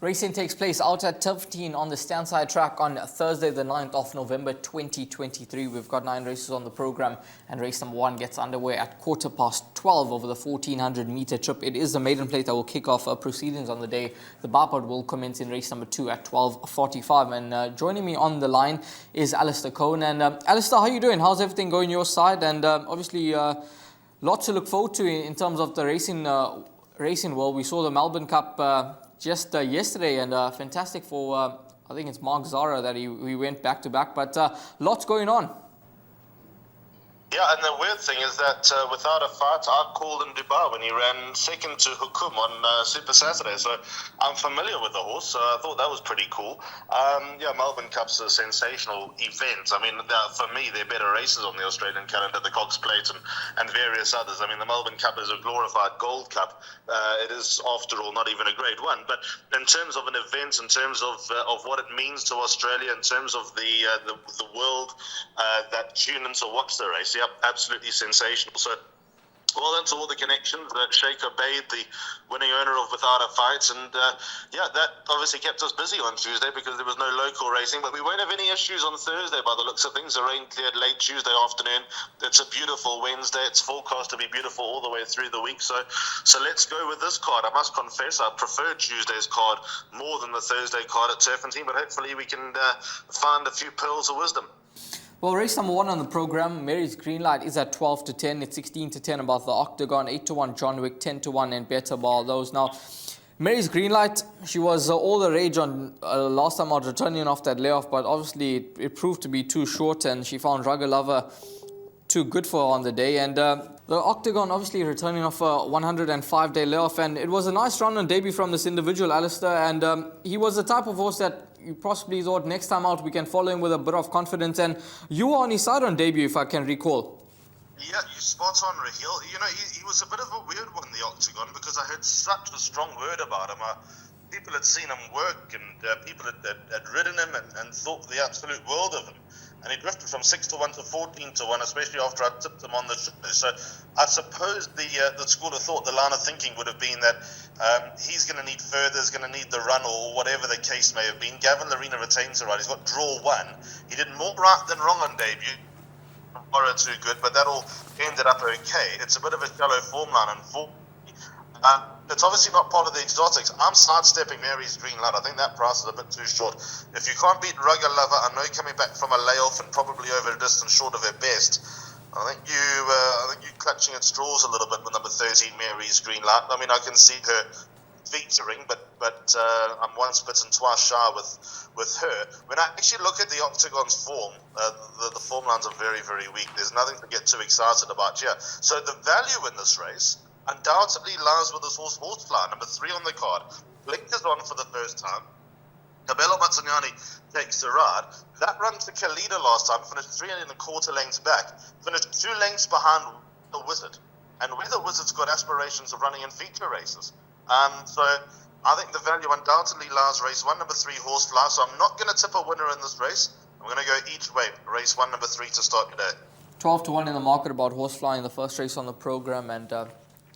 Racing takes place out at Turffontein on the Standside track on Thursday the 9th of November 2023. We've got 9 races on the program and race number 1 gets underway at 12:15 over the 1400 meter trip. It is the maiden plate that will kick off proceedings on the day. The bipod will commence in race number 2 at 12:45, and joining me on the line is Alistair Cohn. And Alistair, how are you doing? How's everything going your side? And obviously lots to look forward to in terms of the racing world. We saw the Melbourne Cup just yesterday, and fantastic for I think it's Mark Zara that he went back to back, but lots going on. Yeah, and the weird thing is that without a fight, I called in Dubai when he ran second to Hukum on Super Saturday, so I'm familiar with the horse, so I thought that was pretty cool. Melbourne Cup's a sensational event. I mean, for me, there are better races on the Australian calendar, the Cox Plate and various others. I mean, the Melbourne Cup is a glorified Gold Cup. It is, after all, not even a Grade 1, but in terms of an event, in terms of what it means to Australia, in terms of the world that tune in to watch the race, absolutely sensational. So, well done to all the connections. Sheikh Obeid, the winning owner of Without a Fight, and that obviously kept us busy on Tuesday because there was no local racing, but we won't have any issues on Thursday by the looks of things. The rain cleared late Tuesday afternoon. It's a beautiful Wednesday. It's forecast to be beautiful all the way through the week. So let's go with this card. I must confess, I prefer Tuesday's card more than the Thursday card at Turffontein, but hopefully we can find a few pearls of wisdom. Well, race number 1 on the program, Mary's Greenlight, is at 12-10. It's 16-10 about the Octagon, 8-1 John Wick, 10-1 and better bar those. Now, Mary's Greenlight, she was all the rage on last time out returning off that layoff, but obviously it proved to be too short, and she found Rugger Lover too good for her on the day. And the Octagon obviously returning off a 105-day layoff, and it was a nice run on debut from this individual, Alistair, and he was the type of horse that you possibly thought next time out we can follow him with a bit of confidence, and you were on his side on debut, if I can recall. Yeah, you spot on, Raheel. You know, he was a bit of a weird one, the Octagon, because I heard such a strong word about him. People had seen him work, and people had ridden him and thought the absolute world of him. And he drifted from 6-1 to 14-1, especially after I tipped him on the show. So I suppose the school of thought, the line of thinking would have been that he's going to need further, he's going to need the run, or whatever the case may have been. Gavin Larena retains the right. He's got draw 1. He did more right than wrong on debut. Borrow too good, but that all ended up okay. It's a bit of a shallow form line, and it's obviously not part of the exotics. I'm sidestepping Mary's Greenlight. I think that price is a bit too short. If you can't beat Rugger Lover, I know coming back from a layoff and probably over a distance short of her best, I think you're clutching at straws a little bit with number 13, Mary's Greenlight. I mean, I can see her featuring, but I'm once bitten, twice shy with her. When I actually look at the Octagon's form, the form lines are very, very weak. There's nothing to get too excited about here. So the value in this race undoubtedly lies with this horse, Horsefly, number 3 on the card. Blinkers on for the first time. Cabello Mazzaniani takes the ride. That run to Kalida last time, finished 3 1/4 lengths back, finished 2 lengths behind the Wizard. And Weather Wizard's got aspirations of running in feature races. So I think the value undoubtedly lies race 1, number 3, Horsefly. So I'm not going to tip a winner in this race. I'm going to go each way. Race 1, number 3 to start today. 12-1 in the market about Horsefly in the first race on the program, and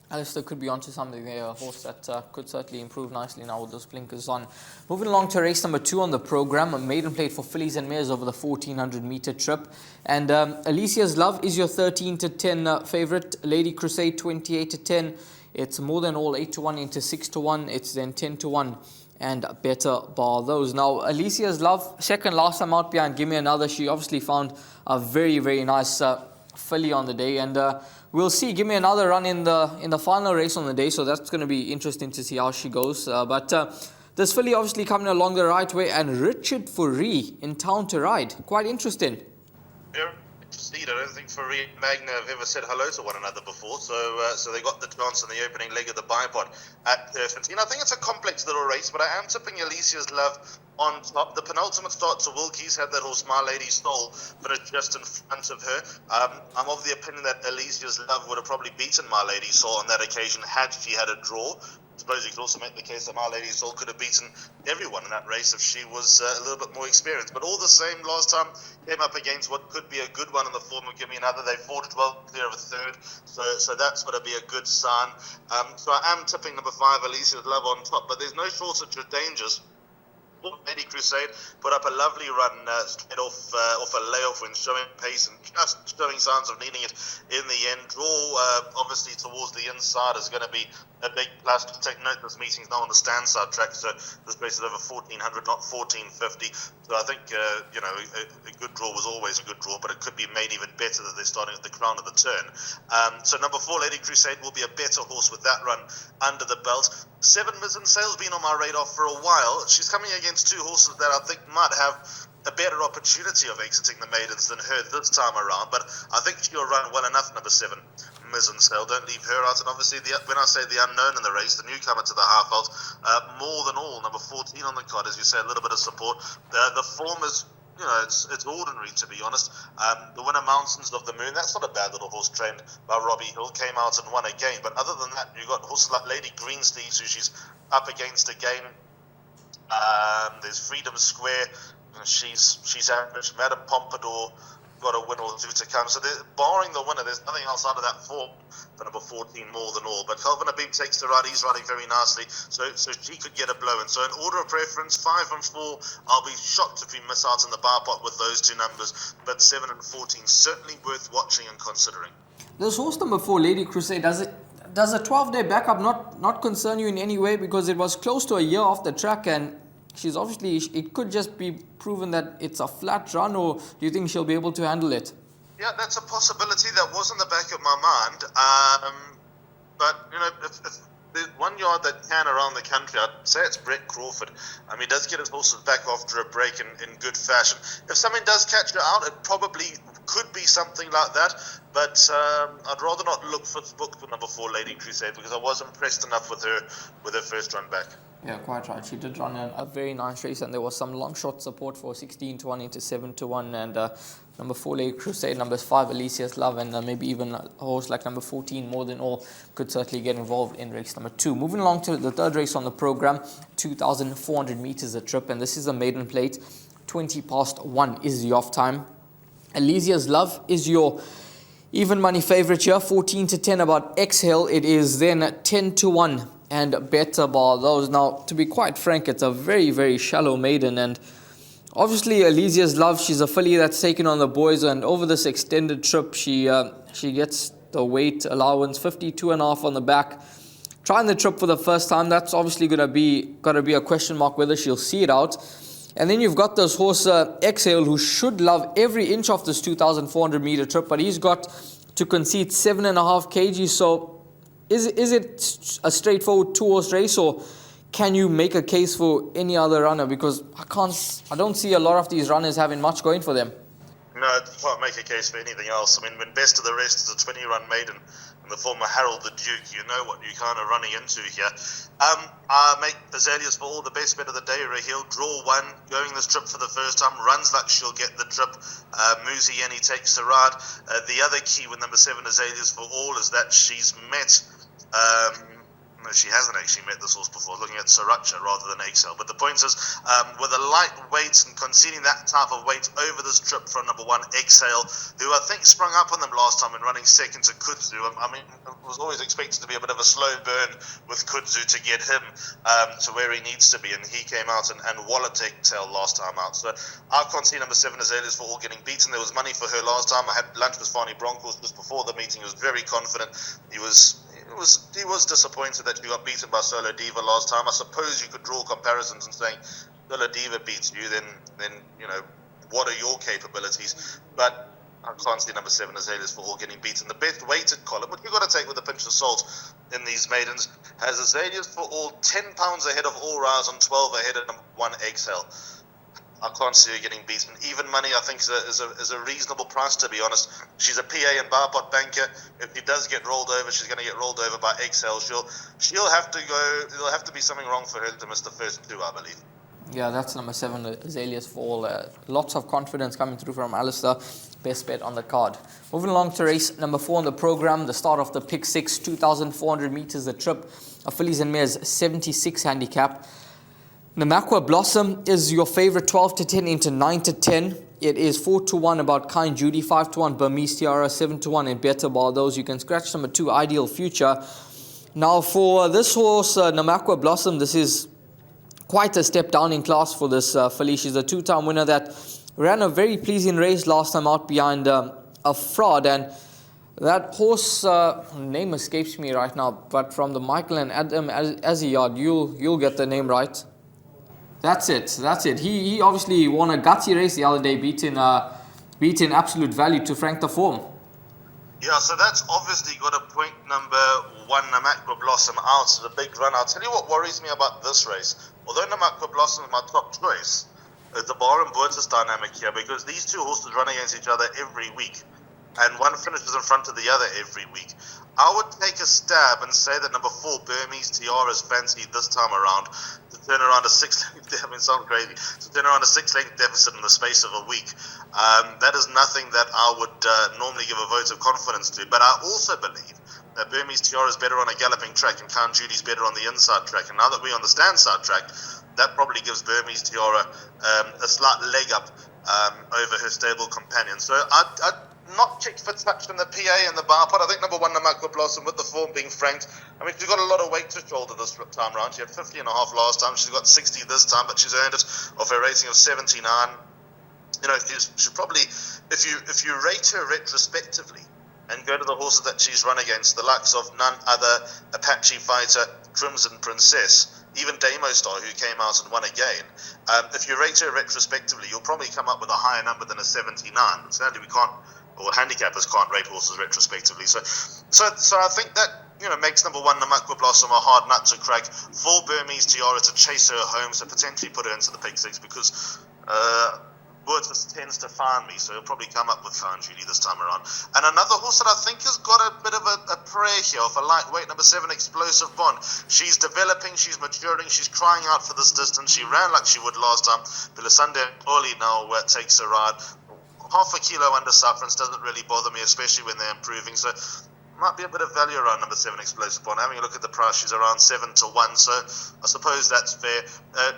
Alistair could be onto something there, a horse that could certainly improve nicely now with those blinkers on. Moving along to race number 2 on the program, a maiden plate for fillies and mares over the 1400 meter trip. And Alicia's Love is your 13-10 favourite. Lady Crusade 28-10. It's more than all 8-1 into 6-1. It's then 10-1 and better bar those. Now, Alicia's Love, second last time out behind Gimme Another. She obviously found a very, very nice filly on the day, and we'll see. Give me another run in the final race on the day, so that's going to be interesting to see how she goes. But this filly obviously coming along the right way, and Richard Fourie in town to ride. Quite interesting. Yeah, indeed. I don't think Fourie and Magna have ever said hello to one another before, so they got the chance in the opening leg of the bipod at Turffontein. I think it's a complex little race, but I am tipping Alicia's Love on top. The penultimate start to Wilkie's had that horse My Lady Stole finished just in front of her. I'm of the opinion that Alicia's Love would have probably beaten My Lady Stole on that occasion had she had a draw. suppose you could also make the case that My Lady Soul could have beaten everyone in that race if she was a little bit more experienced. But all the same, last time came up against what could be a good one in the form of Give Me Another. They fought well, clear of a third, so that's going to be a good sign. So I am tipping number 5, Alicia's Love, on top, but there's no shortage of dangers. Lady Crusade put up a lovely run straight off a layoff when showing pace and just showing signs of needing it in the end. Draw obviously towards the inside is going to be a big plus. Take note, this meeting's now on the standside track, so this race is over 1400, not 1450. So I think a good draw was always a good draw, but it could be made even better that they're starting at the crown of the turn. So number 4, Lady Crusade, will be a better horse with that run under the belt. 7, Mizzen Sale's been on my radar for a while. She's coming against 2 horses that I think might have a better opportunity of exiting the maidens than her this time around, but I think she'll run well enough, number 7, Mizzen Sale. Don't leave her out. And obviously, when I say the unknown in the race, the newcomer to the half-out, more than all, number 14 on the card, as you say, a little bit of support. The form is, it's ordinary, to be honest. The winner, Mountains of the Moon, that's not a bad little horse trained by Robbie Hill, came out and won again. But other than that, you've got horses like Lady Greensteeds, who she's up against again. There's Freedom Square, she's average. Madame Pompadour got a win or two to come. So barring the winner, there's nothing else out of that form for number 14, more than all. But Calvin Abib takes the ride. He's riding very nicely, so she could get a blow. And so in order of preference, 5 and 4, I'll be shocked if we miss out in the bar pot with those 2 numbers. But 7 and 14, certainly worth watching and considering. This horse number 4, Lady Crusade, does a 12-day backup not concern you in any way? Because it was close to a year off the track, and she's obviously, it could just be proven that it's a flat run, or do you think she'll be able to handle it? Yeah, that's a possibility. That was in the back of my mind. But, if there's one yard that can around the country, I'd say it's Brett Crawford. He does get his horses back after a break in good fashion. If something does catch her out, it probably could be something like that. But I'd rather not look for the book for number 4, Lady Crusade, because I was impressed enough with her first run back. Yeah, quite right. She did run a very nice race, and there was some long shot support for 16-1 into 7-1, and number 4, Lady Crusade, numbers 5, Alicia's Love, and maybe even a horse like number 14, More Than All, could certainly get involved in race number 2. Moving along to the third race on the program, 2,400 meters a trip, and this is a maiden plate. 1 is the off time. Alicia's Love is your even money favorite here, 14-10 about Exhale. It is then 10-1 and better bar those. Now, to be quite frank, it's a very, very shallow maiden, and obviously Alicia's Love, she's a filly that's taken on the boys, and over this extended trip, she gets the weight allowance, 52.5 on the back. Trying the trip for the first time, that's obviously gotta be a question mark whether she'll see it out. And then you've got this horse Exhale, who should love every inch of this 2,400 meter trip, but he's got to concede 7.5 kg. So is it a straightforward 2-horse race, or can you make a case for any other runner? Because I don't see a lot of these runners having much going for them. No, you can't make a case for anything else. When best of the rest is a 20-run maiden in the form of Harold the Duke, you know what you're kind of running into here. I make Azaleas for All the best bet of the day. Raheel, draw 1, going this trip for the first time, runs like she'll get the trip. Muzieni takes the ride. The other key with number 7, Azaleas for All, is that she's met... No, she hasn't actually met this horse before, looking at Sriracha rather than Excel. But the point is, with a light weight and conceding that type of weight over this trip from number 1, Exhale, who I think sprung up on them last time in running second to Kudzu. It was always expected to be a bit of a slow burn with Kudzu to get him to where he needs to be, and he came out and walloped Exhale last time out. So I can't see number 7, Azaleas for All, getting beaten. There was money for her last time. I had lunch with Fani Broncos just before the meeting. He was very confident. He was disappointed that you got beaten by Solo Diva last time. I suppose you could draw comparisons and saying Solo Diva beats you, then what are your capabilities? But I can't see number 7, Azaleas for All, getting beaten. The best weighted column, which you've got to take with a pinch of salt in these maidens, has Azaleas for All 10 pounds ahead of All Rise and 12 ahead of number 1, Exhale. I can't see her getting beaten. Even money, I think, is a reasonable price, to be honest. She's a PA and bar pot banker. If she does get rolled over, she's going to get rolled over by Exhale. She'll have to go. There'll have to be something wrong for her to miss the first 2, I believe. Yeah, that's number 7, Azalea's Fall. Lots of confidence coming through from Alistair. Best bet on the card. Moving along to race number 4 on the program, the start of the Pick 6, 2,400 meters the trip. A fillies and mares 76 handicap. Namakwa Blossom is your favorite, 12 to 10 into 9 to 10. It is 4 to 1 about Kind Judy, 5 to 1 Burmese Tiara, 7 to 1 and Better Bar. Those you can scratch. Number 2, Ideal Future. Now for this horse, Namakwa Blossom, this is quite a step down in class for this filly. She's a 2-time winner that ran a very pleasing race last time out behind a fraud, and that horse name escapes me right now, but from the Michael and Adam Aziyad, you'll get the name right. That's it. He obviously won a gutsy race the other day, beating Absolute Value to frank the form. Yeah, so that's obviously got a point number 1, Namakwa Blossom, out of the big run. I'll tell you what worries me about this race. Although Namakwa Blossom is my top choice, it's the Bar and Boertis dynamic here, because these two horses run against each other every week, and one finishes in front of the other every week. I would take a stab and say that number 4, Burmese Tiara's fancied this time around to turn around a 6-length deficit in the space of a week. That is nothing that I would normally give a vote of confidence to. But I also believe that Burmese Tiara is better on a galloping track and Count Judy's better on the inside track. And now that we're on the stand side track, that probably gives Burmese Tiara a slight leg up over her stable companion. So I'd not kick for touch in the PA and the bar pot. I think number 1, Namakwa Blossom, with the form being franked. I mean, she's got a lot of weight to shoulder this time round. She had 50 and a half last time. She's got 60 this time, but she's earned it off her rating of 79. You know, she probably, if you rate her retrospectively and go to the horses that she's run against, the likes of none other Apache Fighter, Crimson Princess, even Damo Star, who came out and won again. If you rate her retrospectively, you'll probably come up with a higher number than a 79. Sadly, we can't, or handicappers can't rate horses retrospectively. So I think that, you know, makes number 1, Namakwa Blossom, a hard nut to crack. 4, Burmese Tiara to chase her home, so potentially put her into the Pick 6, because Boertis tends to find me, so he'll probably come up with Count Judy this time around. And another horse that I think has got a bit of a prayer here of a lightweight, number 7, Explosive Bond. She's developing, she's maturing, she's crying out for this distance. She ran like she would last time. Pilasande Oli now takes a ride. Half a kilo under sufferance doesn't really bother me, especially when they're improving. So might be a bit of value around number 7, Explosive Bond. Having a look at the price, she's around 7 to 1, so I suppose that's fair.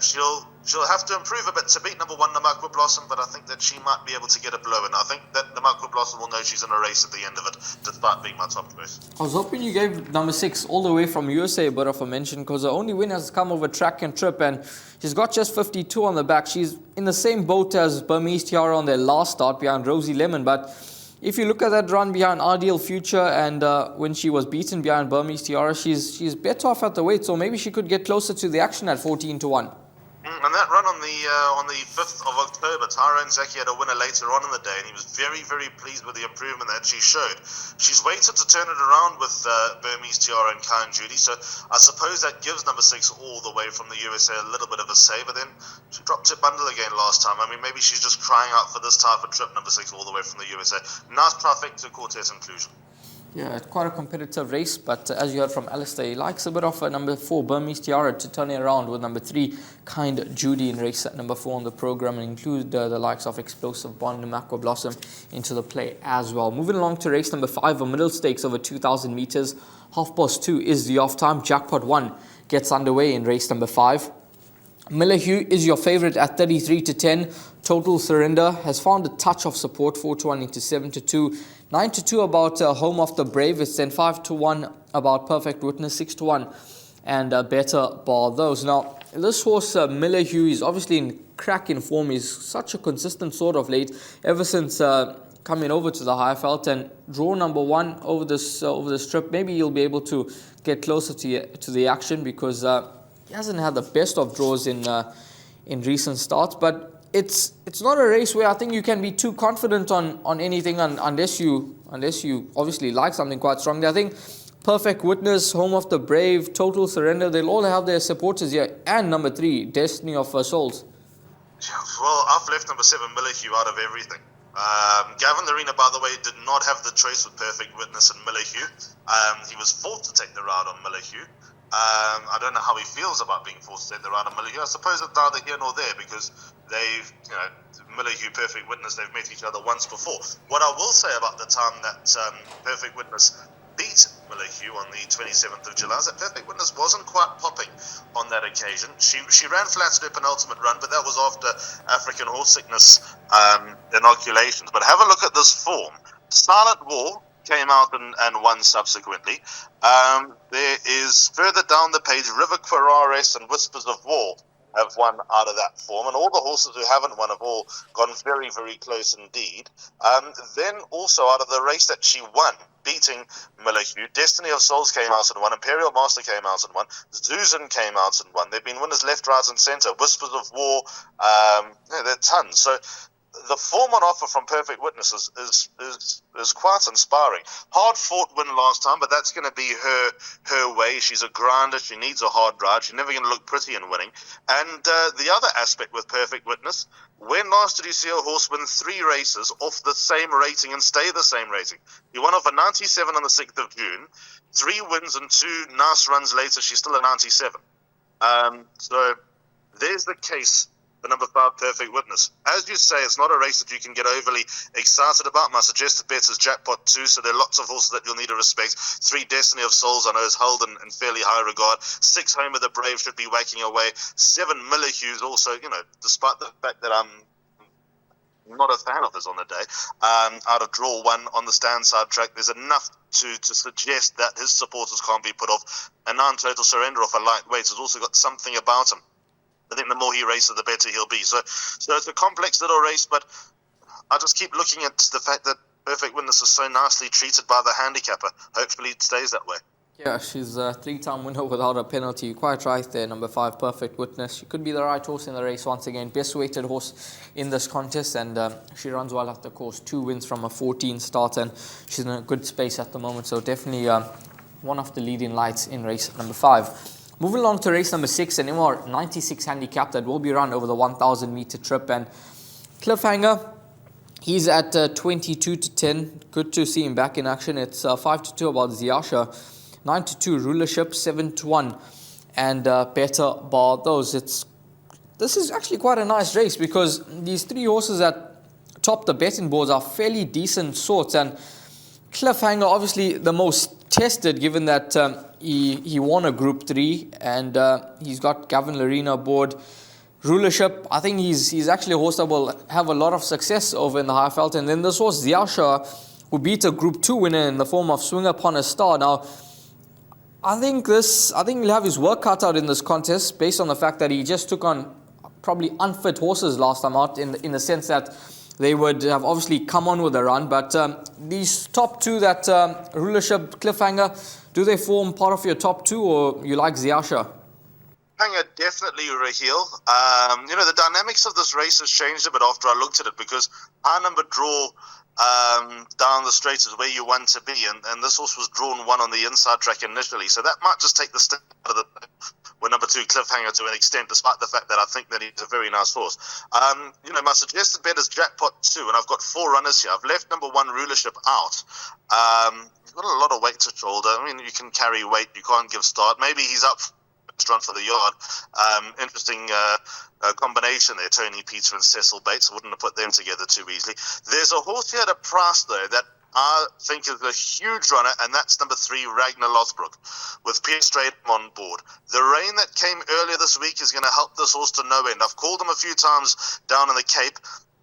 She'll have to improve a bit to beat number 1, Namakwa Blossom, but I think that she might be able to get a blow in. I think that Namakwa Blossom will know she's in a race at the end of it, despite being my top choice. I was hoping you gave number 6 all the way from USA a bit of a mention, because the only win has come over track and trip, and she's got just 52 on the back. She's in the same boat as Burmese Tiara on their last start behind Rosie Lemon, but if you look at that run behind Ideal Future and when she was beaten behind Burmese Tiara, she's better off at the weight, so maybe she could get closer to the action at 14 to 1. And that run on the 5th of October, Tyrone Zaki had a winner later on in the day, and he was very, very pleased with the improvement that she showed. She's waited to turn it around with Burmese Tiara and Count Judy, so I suppose that gives number 6 all the way from the USA a little bit of a save, but then she dropped her bundle again last time. I mean, maybe she's just crying out for this type of trip, number 6 all the way from the USA. Nice trifecta quartet inclusion. Yeah, it's quite a competitive race, but as you heard from Alistair, he likes a bit of number 4, Burmese Tiara, to turn it around with number 3, Kind Judy, in race at number 4 on the program, and include the likes of Explosive Bond, Namakwa Blossom into the play as well. Moving along to race number 5, a middle stakes over 2,000 meters. 2:30 is the off time. Jackpot 1 gets underway in race number 5. Miller Hugh is your favorite at 33 to 10. Total Surrender has found a touch of support, 4 to 1 into 7 to 2. 9 to 2 about Home of the Brave. It's then 5 to 1 about Perfect Witness, 6 to 1 and Better Bar Those. Now, this horse, Miller Hugh, is obviously in cracking form. He's such a consistent sort of late ever since coming over to the Highveld, and draw number 1 over this trip. Maybe he'll be able to get closer to the action, because he hasn't had the best of draws in recent starts, but it's not a race where I think you can be too confident on anything unless you obviously like something quite strongly. I think Perfect Witness, Home of the Brave, Total Surrender, they'll all have their supporters here, and number 3, Destiny of Souls. Well, I've left number 7, Miller Hugh, out of everything. Gavin Larena, by the way, did not have the choice with Perfect Witness and Miller Hugh. He was forced to take the ride on Miller Hugh. I don't know how he feels about being forced to take the ride on Millahue. I suppose it's neither here nor there because they've, Millahue, Perfect Witness, they've met each other once before. What I will say about the time that Perfect Witness beat Millahue on the 27th of July is that Perfect Witness wasn't quite popping on that occasion. She ran flat to her penultimate run, but that was after African horse sickness inoculations. But have a look at this form. Silent War came out and won subsequently. There is further down the page, River Quirares and Whispers of War have won out of that form, and all the horses who haven't won have all gone very, very close indeed. Then also out of the race that she won, beating Millahue, Destiny of Souls came out and won, Imperial Master came out and won, Zuzan came out and won. They've been winners left, right and centre. Whispers of War, there are tons. So the form on offer from Perfect Witness is quite inspiring. Hard fought win last time, but that's going to be her way. She's a grinder. She needs a hard ride. She's never going to look pretty in winning. And the other aspect with Perfect Witness, when last did you see a horse win 3 races off the same rating and stay the same rating? He won off a 97 on the 6th of June. 3 wins and 2 nice runs later, she's still a 97. So there's the case. The number 5, Perfect Witness. As you say, it's not a race that you can get overly excited about. My suggested bet is Jackpot 2, so there are lots of horses that you'll need to respect. 3, Destiny of Souls, I know is held in fairly high regard. 6, Home of the Brave should be whacking away. 7, Millahue also, despite the fact that I'm not a fan of this on the day, out of draw 1 on the stand side track, there's enough to suggest that his supporters can't be put off. A 9 Total Surrender off a lightweight has also got something about him. I think the more he races, the better he'll be. So it's a complex little race, but I just keep looking at the fact that Perfect Witness is so nicely treated by the handicapper. Hopefully it stays that way. Yeah, she's a 3-time winner without a penalty. You're quite right there, number 5, Perfect Witness. She could be the right horse in the race once again. Best weighted horse in this contest, and she runs well at the course. 2 wins from a 14 start, and she's in a good space at the moment. So definitely one of the leading lights in race number 5. Moving along to race number 6, an MR 96 handicap that will be run over the 1,000 meter trip. And Cliffhanger, he's at 22-10. Good to see him back in action. It's 5-2 about Ziasha, 9-2 Rulership, 7-1, and Better Bar Those. This is actually quite a nice race because these 3 horses that top the betting boards are fairly decent sorts. And Cliffhanger, obviously the most tested, given that he won a Group 3 and he's got Gavin Larina aboard. Rulership, I think he's actually a horse that will have a lot of success over in the Highveld. And then this horse Ziasha, who beat a Group 2 winner in the form of Swing Upon a Star. Now, I think he'll have his work cut out in this contest based on the fact that he just took on probably unfit horses last time out, in the sense that they would have obviously come on with a run. But these top 2, that Rulership, Cliffhanger, do they form part of your top 2, or you like Ziasha? Cliffhanger, definitely Raheel. The dynamics of this race has changed a bit after I looked at it, because high number draw down the straight is where you want to be, and this horse was drawn 1 on the inside track initially, so that might just take the step out of the with number 2 Cliffhanger to an extent, despite the fact that I think that he's a very nice horse. My suggested bet is Jackpot 2, and I've got 4 runners here. I've left number 1 Rulership out. He's got a lot of weight to shoulder. I mean, you can carry weight, you can't give start. Maybe he's up run for the yard. Interesting combination there, Tony Peter and Cecil Bates. I wouldn't have put them together too easily. There's a horse here at a price, though, that I think is a huge runner, and that's number 3, Ragnar Lothbrok, with Pierre Strayham on board. The rain that came earlier this week is going to help this horse to no end. I've called him a few times down in the Cape,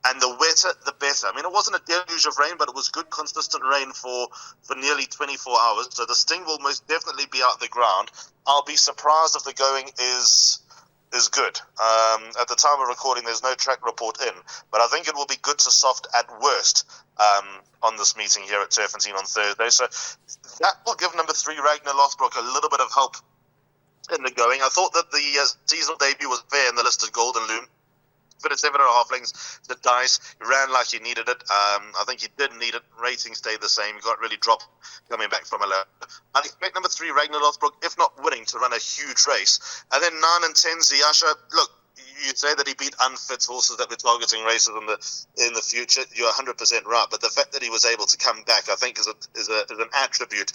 and the wetter, the better. I mean, it wasn't a deluge of rain, but it was good, consistent rain for nearly 24 hours, so the sting will most definitely be out the ground. I'll be surprised if the going is good. At the time of recording, there's no track report in, but I think it will be good to soft at worst on this meeting here at Turffontein on Thursday. So that will give number 3, Ragnar Lothbrok, a little bit of help in the going. I thought that the seasonal debut was fair in the listed Golden Loom. But at 7.5 lengths, the dice, he ran like he needed it. I think he did need it. Rating stayed the same. He got really dropped coming back from a low. I'd expect number 3, Ragnar Lothbrok, if not winning, to run a huge race. And then 9 and 10, Ziasha. Look, you say that he beat unfit horses that were targeting races in the future. You're 100% right. But the fact that he was able to come back, I think, is an attribute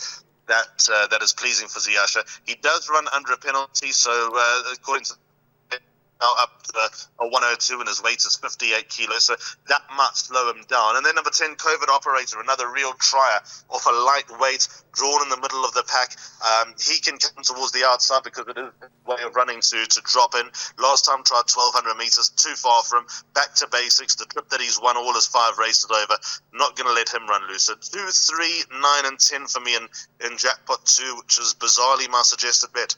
that is pleasing for Ziyasha. He does run under a penalty, so according to now up to a 102 and his weight is 58 kilos, so that might slow him down. And then number 10, COVID Operator, another real trier off a lightweight, drawn in the middle of the pack. He can come towards the outside because it is a way of running to drop in. Last time tried 1,200 meters, too far for him. Back to basics, the trip that he's won all his 5 races over. Not going to let him run loose. So 2, 3, 9 and 10 for me in Jackpot 2, which is bizarrely my suggested bet.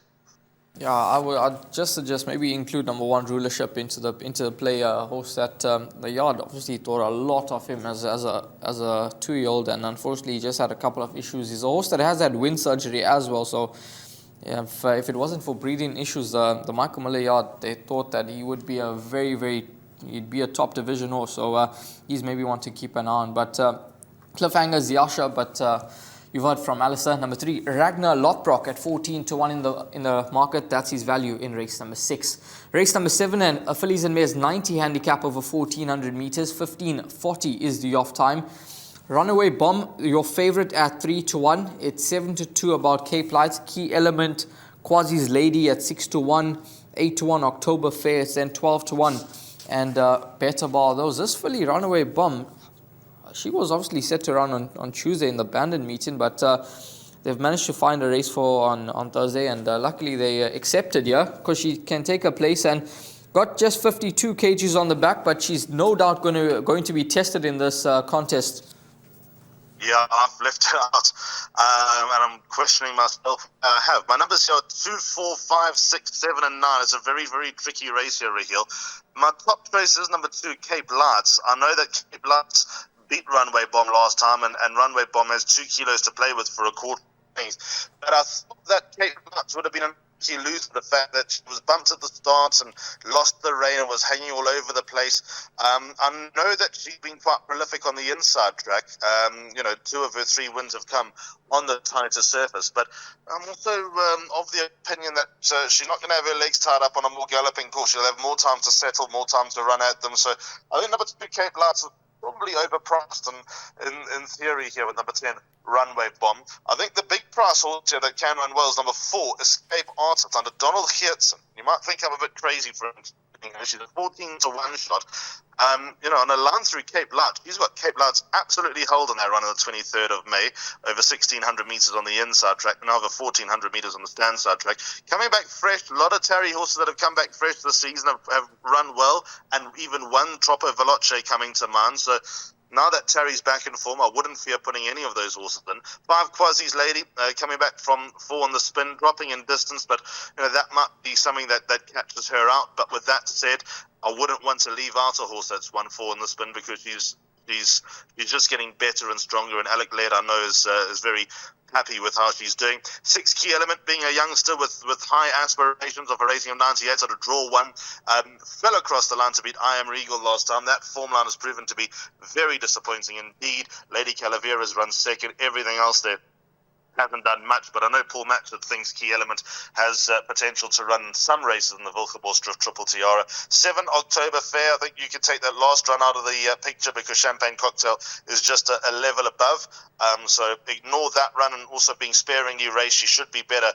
Yeah, I'd just suggest maybe include number 1 Rulership into the play, horse that the yard obviously thought a lot of him as a 2-year-old, and unfortunately he just had a couple of issues. He's a horse that has had wind surgery as well, so yeah, if it wasn't for breathing issues, the Michael Miller yard, they thought that he would be a he'd be a top division horse, so he's maybe one to keep an eye on. But Cliffhanger, Ziyasha, but you've heard from Alistair. Number 3, Ragnar Lothbrok at 14-1 in the market. That's his value in race number 6. Race number 7, and fillies and mares 90 handicap over 1,400 meters. 15:40 is the off time. Runaway Bomb, your favorite at 3-1. It's 7-2 about Cape Lights. Key Element, Quasi's Lady at 6-1. 8-1 October Fair. It's then 12-1. And better bar those. This filly, Runaway Bomb, she was obviously set to run on Tuesday in the Bandon meeting, but they've managed to find a race for on Thursday, and luckily they accepted because she can take her place and got just 52 kgs on the back, but she's no doubt going to be tested in this contest. Yeah, I've left it out, and I'm questioning myself. I have. My numbers here are 2, 4, 5, 6, 7, and 9. It's a very, very tricky race here, Raheel. My top choice is number 2, Cape Lights. I know that Cape Lights beat Runway Bomb last time, and Runway Bomb has 2 kilos to play with for a quarter. But I thought that Cape Lights would have been she lose the fact that she was bumped at the start and lost the rein and was hanging all over the place. I know that she's been quite prolific on the inside track. 2 of her 3 wins have come on the tighter surface, but I'm also of the opinion that she's not going to have her legs tied up on a more galloping course. She'll have more time to settle, more time to run at them. So I think number 2, Cape Lights, probably overpriced in theory here with number 10, Runway Bomb. I think the big price horse here that can run well is number 4, Escape Artist, under Donald Geertsen. You might think I'm a bit crazy for him. She's a 14-1 shot. On a line through Cape Lights, she's got Cape Lights absolutely holding that run on the 23rd of May, over 1,600 meters on the inside track, and over 1,400 meters on the stand side track. Coming back fresh, a lot of Tarry horses that have come back fresh this season have run well, and even one Troppo Veloce coming to mind. So now that Tarry's back in form, I wouldn't fear putting any of those horses in. 5, Quasi's Lady, coming back from 4 on the spin, dropping in distance, but that might be something that catches her out. But with that said, I wouldn't want to leave out a horse that's 1-4 on the spin, because she's just getting better and stronger, and Alec Laird, I know, is very happy with how she's doing. 6, Key Element, being a youngster with high aspirations of a rating of 98, so to draw 1, fell across the line to beat I Am Regal last time. That form line has proven to be very disappointing indeed. Lady Calavera's run second. Everything else there hasn't done much, but I know Paul Matchett thinks Key Element has potential to run some races in the Wilgeborstrift Triple Tiara. 7, October Fair, I think you could take that last run out of the picture, because Champagne Cocktail is just a level above. So ignore that run, and also being sparingly raced, she should be better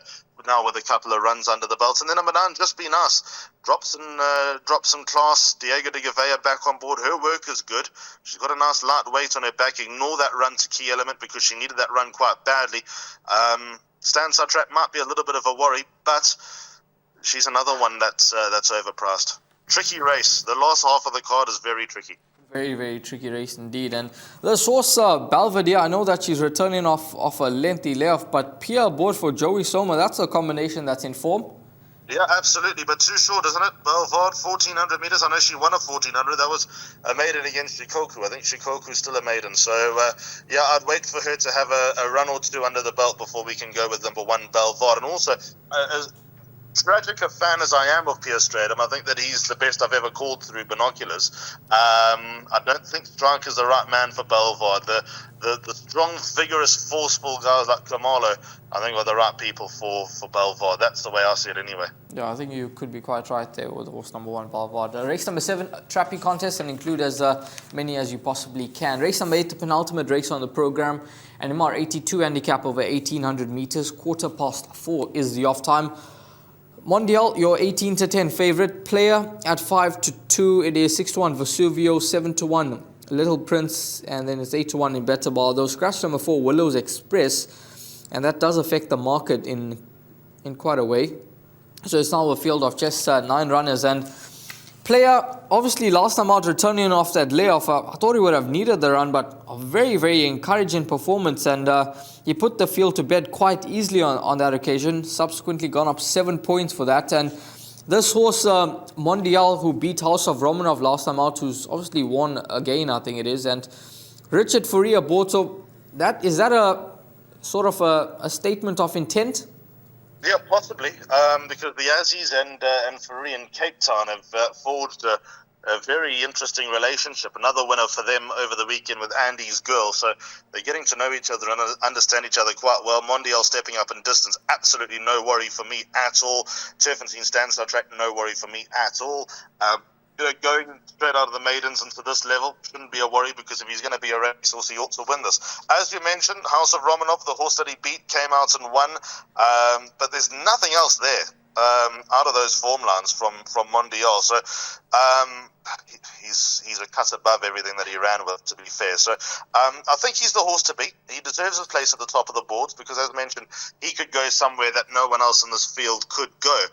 now with a couple of runs under the belt. And then number 9, Just Be Nice. Drops in class. Diego de Gavea back on board. Her work is good. She's got a nice light weight on her back. Ignore that run to Key Element, because she needed that run quite badly. Standside track might be a little bit of a worry, but she's another one that's overpriced. Tricky race. The last half of the card is very tricky. Very, very tricky race indeed. And the horse Belvedere, I know that she's returning off a lengthy layoff, but Pierre aboard for Joey Soma, that's a combination that's in form. Yeah, absolutely, but too short, isn't it? Belvard, 1,400 meters. I know she won a 1,400. That was a maiden against Shikoku. I think Shikoku's still a maiden. So, I'd wait for her to have a run or two under the belt before we can go with number 1, Belvard. And also, tragic a fan as I am of Pierre Stradom, I think that he's the best I've ever called through binoculars. I don't think Strike is the right man for Belvoir. The strong, vigorous, forceful guys like Kamalo, I think, are the right people for Belvoir. That's the way I see it anyway. Yeah, I think you could be quite right there with horse number 1, Belvoir. Race number 7, trapping contest, and include as many as you possibly can. Race number 8, the penultimate race on the program, an MR 82 handicap over 1800 meters. 4:15 is the off time. Mondial, your 18 to 10 favorite. Player at 5 to 2. It is 6 to 1 Vesuvio, 7 to 1 Little Prince, and then it's 8 to 1 in Better Ball. Though scratch number 4 Willows Express, and that does affect the market in quite a way. So it's now a field of just 9 runners, and player obviously last time out returning off that layoff, I thought he would have needed the run, but a very, very encouraging performance, and he put the field to bed quite easily on that occasion. Subsequently gone up 7 points for that. And this horse, Mondial, who beat House of Romanov last time out, who's obviously won again, I think it is, and Richard Fourie bought. So is that a sort of a statement of intent? Yeah, possibly, because the Aussies and Fourie in Cape Town have forged a very interesting relationship. Another winner for them over the weekend with Andy's girl. So they're getting to know each other and understand each other quite well. Mondial stepping up in distance, absolutely no worry for me at all. Turffontein standstill track, no worry for me at all. Going straight out of the maidens into this level shouldn't be a worry, because if he's going to be a racehorse, he ought to win this. As you mentioned, House of Romanov, the horse that he beat, came out and won, but there's nothing else there out of those form lines from Mondial. So he's a cut above everything that he ran with, to be fair. So I think he's the horse to beat. He deserves his place at the top of the boards, because, as mentioned, he could go somewhere that no one else in this field could go.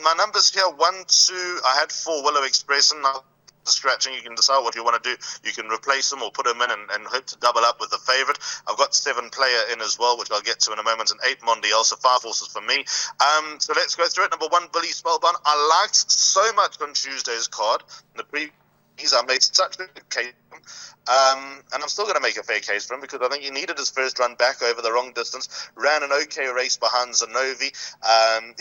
My numbers here, 1, 2, I had 4 Willow Express, and now scratching, you can decide what you want to do. You can replace them or put them in and hope to double up with the favourite. I've got 7 player in as well, which I'll get to in a moment, and 8 Mondial, so 5 horses for me. So let's go through it. Number 1, Billy Spellbound. I liked so much on Tuesday's card. The I made such a good case for him. And I'm still going to make a fair case for him, because I think he needed his first run back over the wrong distance. Ran an okay race behind Zanovi.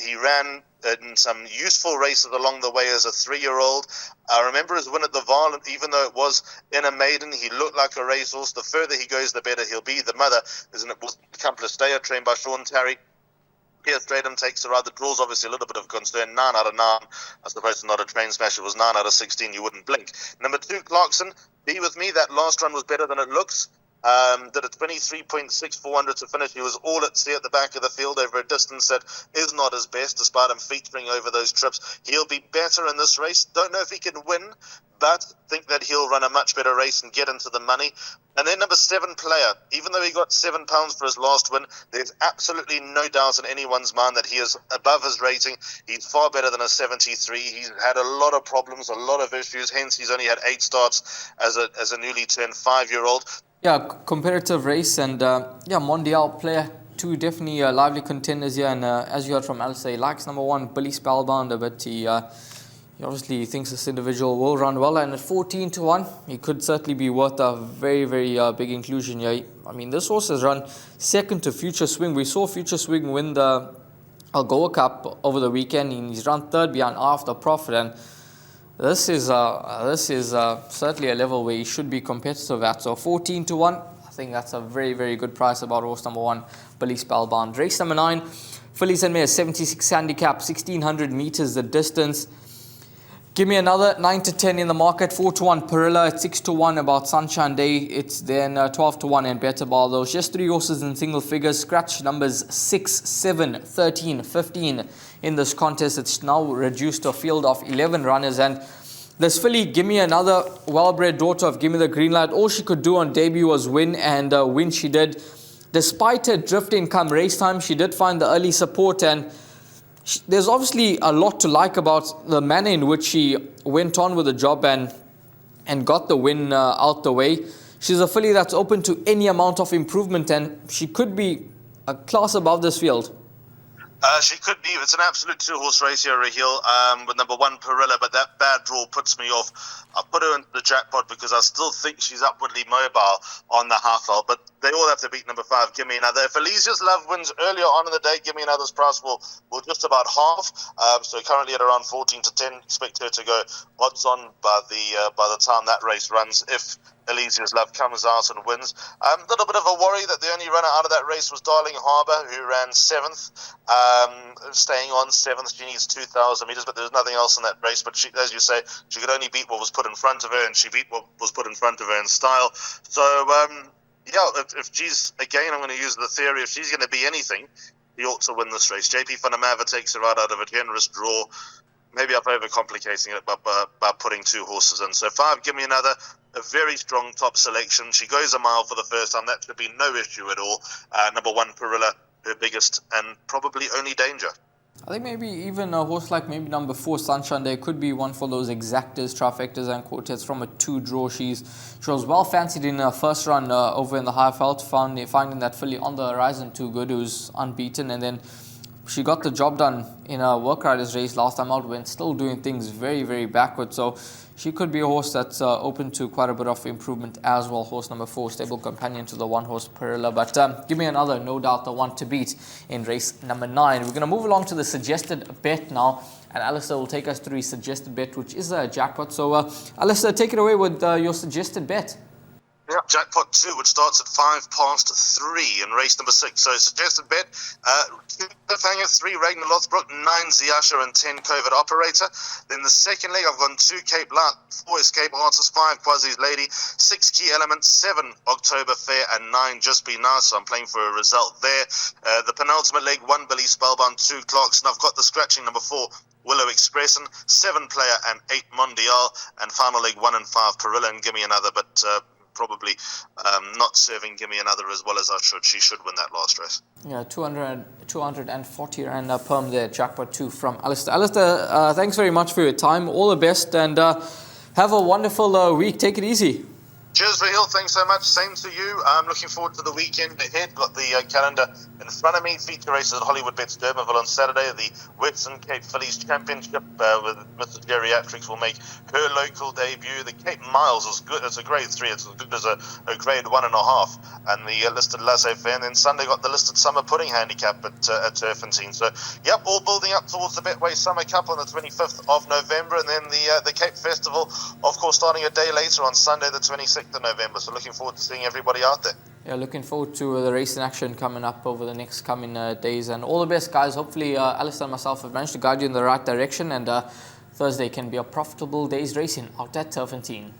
He ran in some useful races along the way as a 3-year-old. I remember his win at the Vaal, even though it was in a maiden, he looked like a racehorse. The further he goes, the better he'll be. The mother is an accomplice stayer trained by Sean Tarry. Pierre Stradom takes the ride. The draw's obviously a little bit of concern. 9 out of 9. I suppose it's not a train smash. It was 9 out of 16. You wouldn't blink. Number 2, Clarkson. Be with me. That last run was better than it looks. Did a 23.6400 to finish. He was all at sea at the back of the field over a distance that is not his best, despite him featuring over those trips. He'll be better in this race. Don't know if he can win, but think that he'll run a much better race and get into the money. And then number 7, Player. Even though he got £7 for his last win, there's absolutely no doubt in anyone's mind that he is above his rating. He's far better than a 73. He's had a lot of problems, a lot of issues. Hence, he's only had 8 starts as a newly turned 5-year-old. Yeah, competitive race, and Mondial, Player 2, definitely lively contenders here. And as you heard from Alistair, he likes number 1, Billy Spellbound a bit. He obviously thinks this individual will run well, and at 14 to 1, he could certainly be worth a very, very big inclusion here. I mean, this horse has run second to Future Swing. We saw Future Swing win the Algoa Cup over the weekend, and he's run third behind After Profit, and this is certainly a level where he should be competitive at. So 14 to 1, I think that's a very, very good price about horse number 1, Billy Spellbound. Race number 9, Fillies and Mares, 76 handicap, 1600 meters the distance. Give me another 9 to 10 in the market. 4 to 1 Perilla, at 6 to 1 about Sunshine Day. It's then 12 to 1 and Better Ball. Those just 3 horses in single figures. Scratch numbers 6, 7, 13, 15 in this contest. It's now reduced to a field of 11 runners. And this filly, Give Me Another, well-bred daughter of Give Me the Green Light. All she could do on debut was win, and win she did. Despite her drifting come race time, she did find the early support, and there's obviously a lot to like about the manner in which she went on with the job and got the win out the way. She's a filly that's open to any amount of improvement, and she could be a class above this field. She could be. It's an absolute two-horse race here, Raheel, with number 1, Perilla, but that bad draw puts me off. I put her into the jackpot because I still think she's upwardly mobile on the half-file, but they all have to beat number 5, Give Me Another. If Elysia's Love wins earlier on in the day, Give Me Another's price will just about half. So currently at around 14 to 10, expect her to go odds on by the time that race runs, if Elysia's Love comes out and wins. A little bit of a worry that the only runner out of that race was Darling Harbour, who ran 7th, staying on 7th. She needs 2,000 metres, but there's nothing else in that race. But she, as you say, she could only beat what was put in front of her, and she beat what was put in front of her in style. So, if she's, again, I'm going to use the theory, if she's going to be anything, he ought to win this race. JP van der Merwe takes her right out of a generous draw. Maybe I'm overcomplicating it by putting 2 horses in. So 5, Give Me Another, a very strong top selection. She goes a mile for the first time. That should be no issue at all. Number 1, Perilla, her biggest and probably only danger. I think maybe even a horse like maybe number 4, Sunshine Day, could be one for those exactas, trifectas and quartets from a 2 draw. She was well fancied in her first run over in the high felt, finding that filly on the horizon too good, who's unbeaten, and then she got the job done in a work riders race last time out when still doing things very, very backwards. So she could be a horse that's open to quite a bit of improvement as well. Horse number 4, stable companion to the 1 horse Perilla. But Give Me Another, no doubt the one to beat in race number 9. We're going to move along to the suggested bet now. And Alistair will take us through his suggested bet, which is a jackpot. So Alistair, take it away with your suggested bet. Yeah, jackpot 2, which starts at 3 in race number 6. So suggested bet, 2 Cliffhanger, 3 Ragnar Lothbrok, 9 Ziasha and 10 Covert Operator. Then the second leg, I've gone 2 Cape Light, 4 Escape Artist, 5 Quasi's Lady, 6 Key Element, 7 October Fair, and 9 Just Be Nice. So I'm playing for a result there. The penultimate leg, 1 Billy Spellbound, 2 Clarkson. I've got the scratching number 4 Willow Expression, 7 Player and 8 Mondial, and final leg 1 and 5 Perilla and Give Me Another, but probably not serving Give Me Another as well as I should. She should win that last race. Yeah, 240 rand perm there, jackpot 2 from Alistair. Alistair, thanks very much for your time. All the best, and have a wonderful week. Take it easy. Cheers, Raheel. Thanks so much. Same to you. I'm looking forward to the weekend ahead. Got the calendar in front of me. Feature races at Hollywoodbets Durbanville on Saturday. The Western Cape Fillies Championship with Mrs. Geriatrics will make her local debut. The Cape Miles is good. It's a grade 3. It's as good as a grade 1.5. And the listed laissez-faire. And then Sunday got the listed Summer Pudding Handicap at Turffontein. So, yep, all building up towards the Betway Summer Cup on the 25th of November. And then the Cape Festival, of course, starting a day later on Sunday the 26th of November. So looking forward to seeing everybody out there. Yeah, looking forward to the race in action coming up over the next coming days. And all the best, guys. Hopefully, Alistair and myself have managed to guide you in the right direction. And Thursday can be a profitable day's racing out at Turffontein.